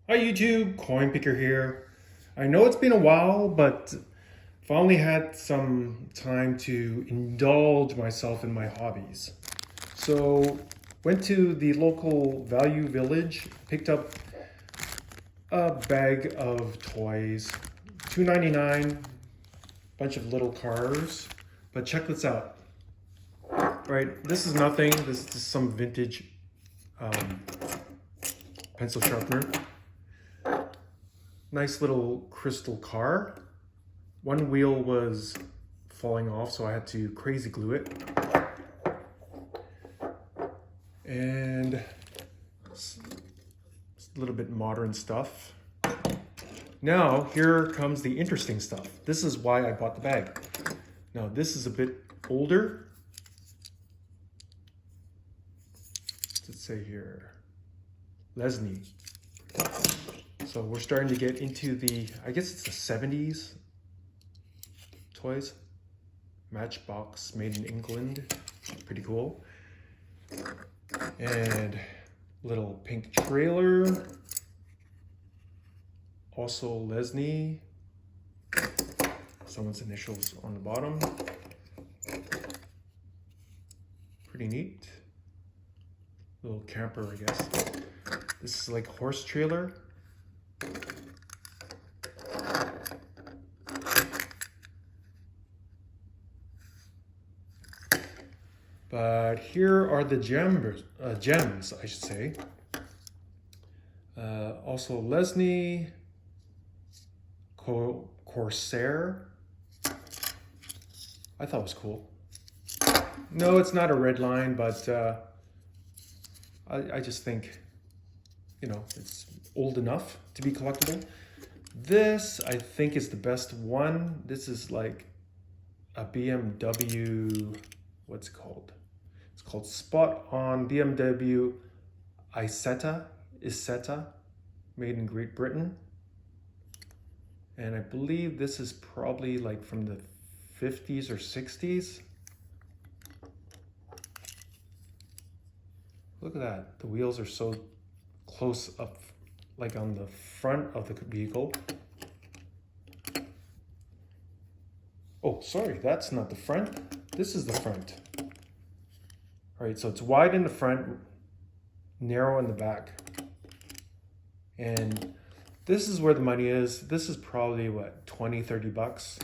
Hi YouTube, Coinpicker here. I know it's been a while, but finally had some time to indulge myself in my hobbies. So went to the local Value Village, picked up a bag of toys, $2.99, bunch of little cars. But check this out. Right, this is nothing. This is just some vintage um, pencil sharpener. Nice little crystal car. One wheel was falling off, so I had to crazy glue it. And it's a little bit modern stuff. Now, here comes the interesting stuff. This is why I bought the bag. Now, this is a bit older. What's it say here? Lesney. So we're starting to get into the, I guess it's the 70s toys. Matchbox made in England. Pretty cool. And little pink trailer. Also Lesney. Someone's initials on the bottom. Pretty neat. Little camper, I guess. This is like a horse trailer. But here are the gems, I should say. Also Lesney, Corsair. I thought it was cool. No, it's not a red line, but I just think, you know, it's old enough to be collectible. This, I think, is the best one. This is like a BMW, what's it called? It's called Spot On BMW Isetta, made in Great Britain. And I believe this is probably like from the 50s or 60s. Look at that, the wheels are so close up, like on the front of the vehicle. Oh, sorry, that's not the front. This is the front. All right, so it's wide in the front, narrow in the back. And this is where the money is. This is probably what, 20, 30 bucks?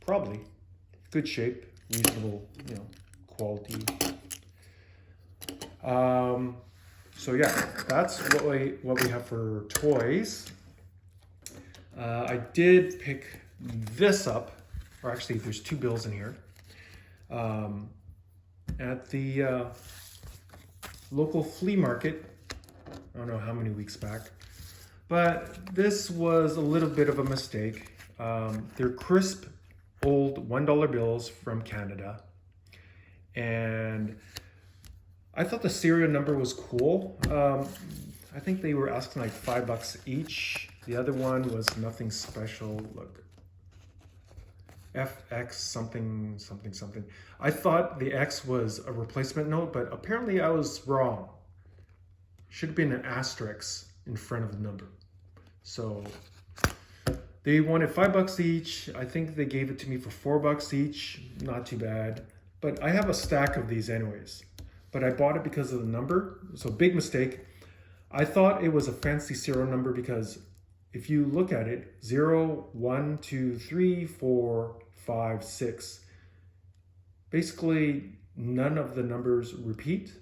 Probably. Good shape, reasonable, you know, quality. So yeah, that's what we have for toys. I did pick this up, or actually there's two bills in here, at the local flea market. I don't know how many weeks back, but this was a little bit of a mistake. They're crisp old $1 bills from Canada, and I thought the serial number was cool. I think they were asking like $5 each. The other one was nothing special. Look, FX something, something, something. I thought the X was a replacement note, but apparently I was wrong. Should have been an asterisk in front of the number. So they wanted $5 each. I think they gave it to me for $4 each. Not too bad. But I have a stack of these anyways. But I bought it because of the number, so big mistake. I thought it was a fancy serial number because if you look at it, 0, 1, 2, 3, 4, 5, 6, basically none of the numbers repeat.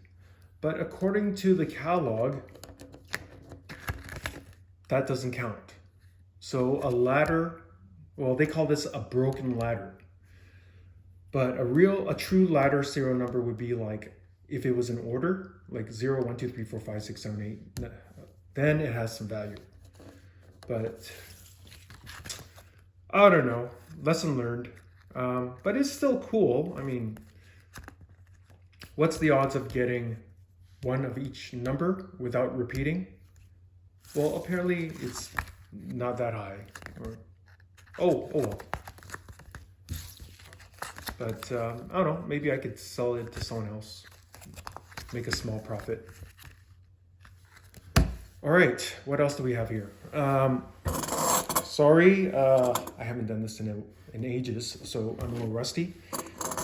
But according to the catalog, that doesn't count. So a ladder, well, they call this a broken ladder. But a true ladder serial number would be like, if it was in order, like 0, 1, 2, 3, 4, 5, 6, 7, 8, then it has some value. But I don't know, lesson learned. But it's still cool. I mean, what's the odds of getting one of each number without repeating? Well, apparently it's not that high. Oh well. But I don't know, maybe I could sell it to someone else. Make a small profit. All right, what else do we have here? Sorry, I haven't done this in ages, so I'm a little rusty.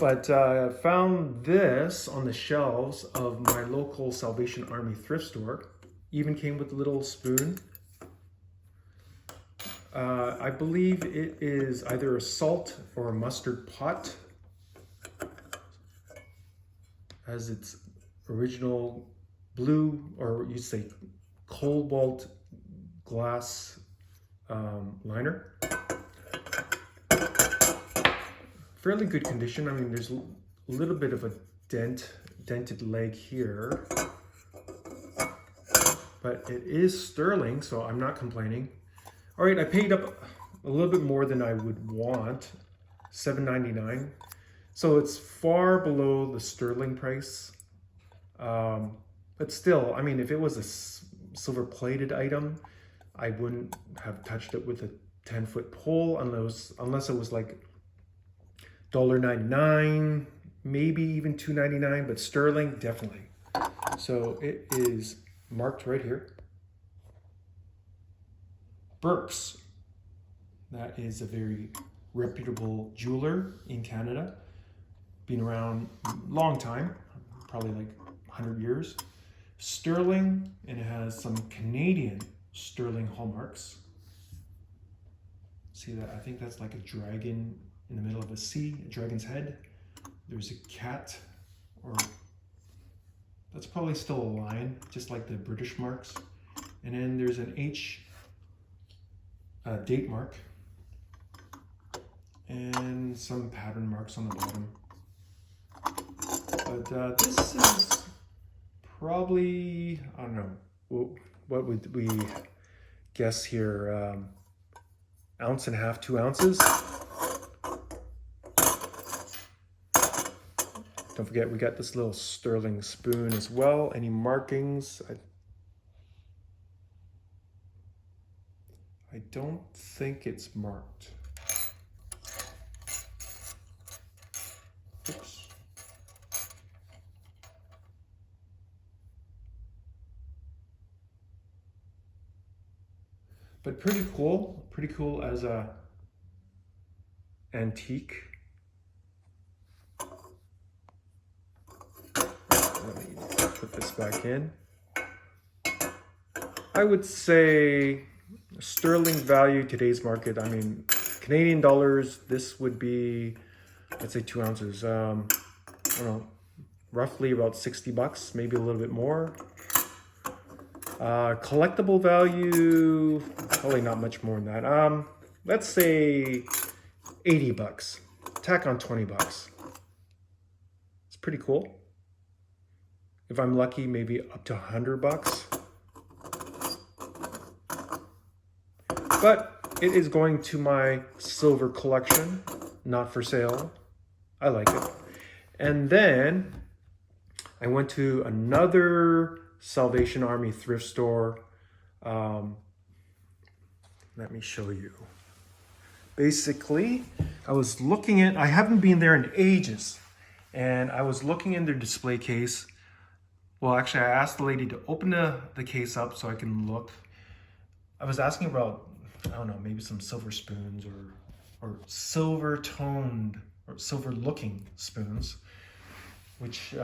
But I found this on the shelves of my local Salvation Army thrift store. Even came with a little spoon. I believe it is either a salt or a mustard pot, as its original blue, or you'd say cobalt glass liner. Fairly good condition. I mean, there's a little bit of a dented leg here, but it is sterling, so I'm not complaining. All right, I paid up a little bit more than I would want, $7.99. So it's far below the sterling price. But still, I mean, if it was a silver plated item, I wouldn't have touched it with a 10-foot pole unless it was like $1.99, maybe even $2.99, but sterling, definitely. So it is marked right here. Burke's. That is a very reputable jeweler in Canada. Been around a long time, probably like 100 years. Sterling, and it has some Canadian sterling hallmarks. See that? I think that's like a dragon in the middle of a sea, a dragon's head. There's a cat, or that's probably still a lion, just like the British marks. And then there's an H date mark and some pattern marks on the bottom. But this is probably, I don't know, what would we guess here? Ounce and a half, 2 ounces. Don't forget, we got this little sterling spoon as well. Any markings? I don't think it's marked. Oops. But pretty cool as a antique. Let me put this back in. I would say sterling value, today's market, I mean, Canadian dollars, this would be, let's say 2 ounces. I don't know, roughly about 60 bucks, maybe a little bit more. Collectible value, probably not much more than that. Let's say 80 bucks. Tack on 20 bucks. It's pretty cool. If I'm lucky, maybe up to 100 bucks. But it is going to my silver collection, not for sale. I like it. And then I went to another Salvation Army thrift store. Let me show you. Basically, I haven't been there in ages, and I was looking in their display case. Well, actually, I asked the lady to open the case up so I can look. I was asking about, I don't know, maybe some silver spoons or silver toned or silver looking spoons, which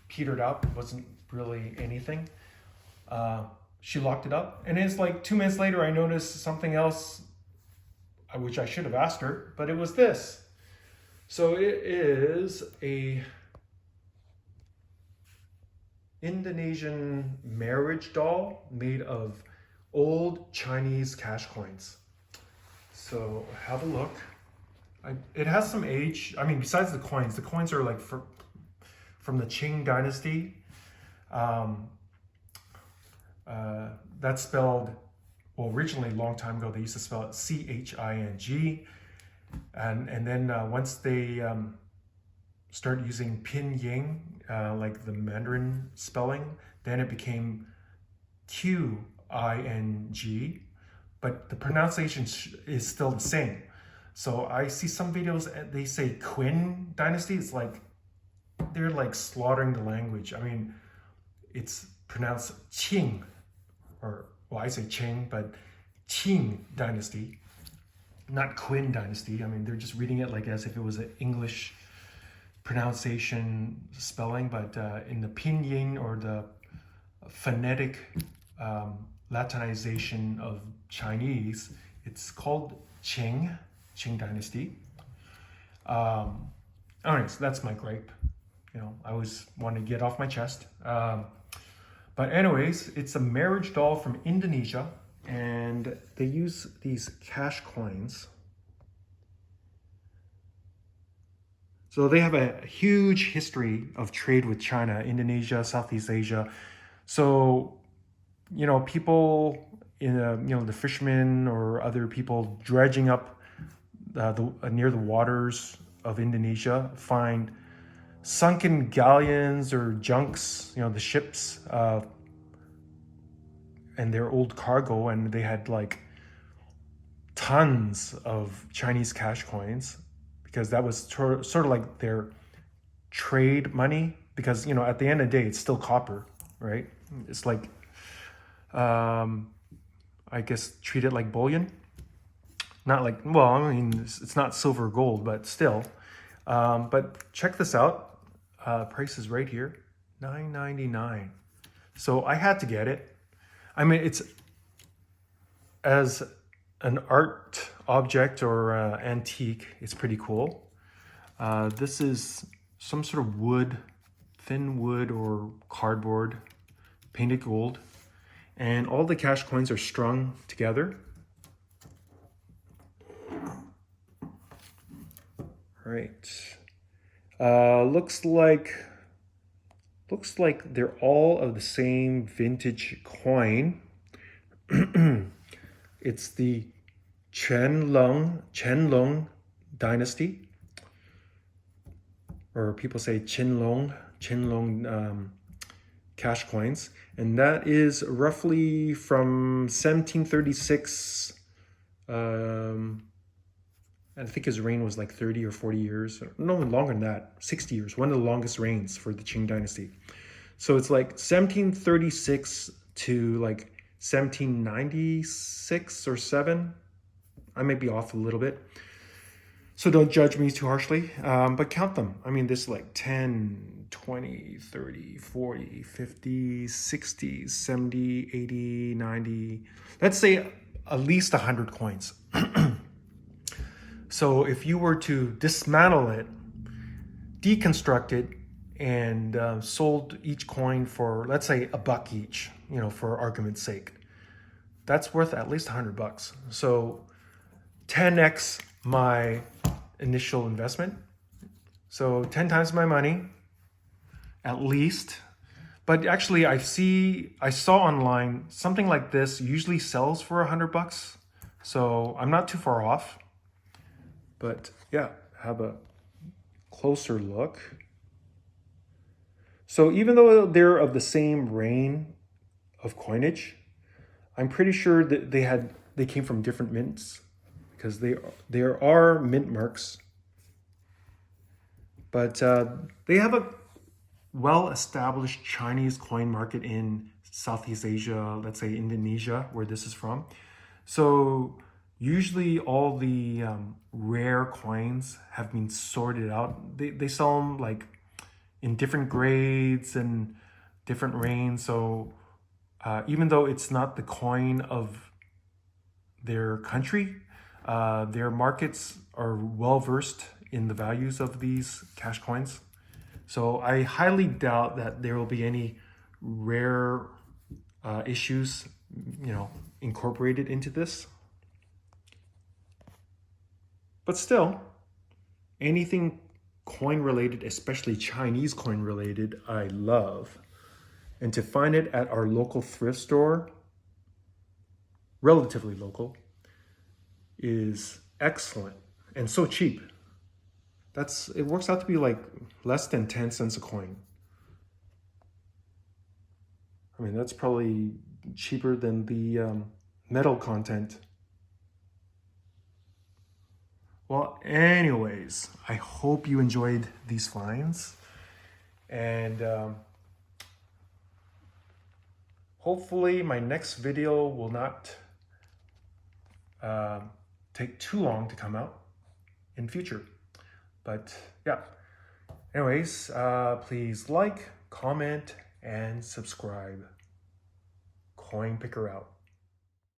petered out, wasn't really anything. She locked it up, and it's like 2 minutes later I noticed something else, which I should have asked her, but it was this. So it is a Indonesian marriage doll made of old Chinese cash coins. So have a look. It has some age. I mean, besides the coins are like from the Qing dynasty. That's spelled, well, originally a long time ago they used to spell it C-H-I-N-G, and then once they start using pinyin, like the Mandarin spelling, then it became Q-I-N-G, but the pronunciation is still the same. So I see some videos, they say Qin dynasty. It's like they're like slaughtering the language. I mean, it's pronounced Qing. or well, I say Qing, but Qing dynasty, not Qin dynasty. I mean, they're just reading it like as if it was an English pronunciation spelling, but in the pinyin or the phonetic Latinization of Chinese, it's called Qing dynasty. Anyways, that's my gripe. You know, I always want to get off my chest. But anyways, it's a marriage doll from Indonesia, and they use these cash coins. So they have a huge history of trade with China, Indonesia, Southeast Asia. So, you know, people in the fishermen or other people dredging up near the waters of Indonesia find sunken galleons or junks, you know, the ships and their old cargo, and they had like tons of Chinese cash coins, because that was sort of like their trade money, because, you know, at the end of the day, it's still copper, right? It's like, I guess, treat it like bullion. Not like, well, I mean, it's not silver or gold, but still. But check this out. Price is right here, $9.99. So I had to get it. I mean, it's as an art object or antique, it's pretty cool. This is some sort of wood, thin wood or cardboard, painted gold. And all the cash coins are strung together. Right. Looks like they're all of the same vintage coin. It's the Qianlong dynasty, or people say Qianlong cash coins, and that is roughly from 1736. I think his reign was like 30 or 40 years. No, longer than that, 60 years. One of the longest reigns for the Qing dynasty. So it's like 1736 to like 1796 or 7. I may be off a little bit. So don't judge me too harshly, but count them. I mean, this like 10, 20, 30, 40, 50, 60, 70, 80, 90. Let's say at least 100 coins. So if you were to dismantle it, deconstruct it, and sold each coin for, let's say, $1 each, you know, for argument's sake, that's worth at least $100. So 10x my initial investment. So 10 times my money, at least. But actually, I saw online something like this usually sells for $100. So I'm not too far off. But yeah, have a closer look. So even though they're of the same reign of coinage, I'm pretty sure that they came from different mints, because there are mint marks. But they have a well-established Chinese coin market in Southeast Asia, let's say Indonesia, where this is from. So usually all the rare coins have been sorted out. They sell them like in different grades and different reigns. So even though it's not the coin of their country, their markets are well versed in the values of these cash coins. So I highly doubt that there will be any rare issues, you know, incorporated into this. But still, anything coin related, especially Chinese coin related, I love. And to find it at our local thrift store, relatively local, is excellent and so cheap. It works out to be like less than 10 cents a coin. I mean, that's probably cheaper than the metal content. Well, anyways, I hope you enjoyed these finds. And Hopefully my next video will not take too long to come out in future. But yeah, anyways, please like, comment, and subscribe. Coinpicker out.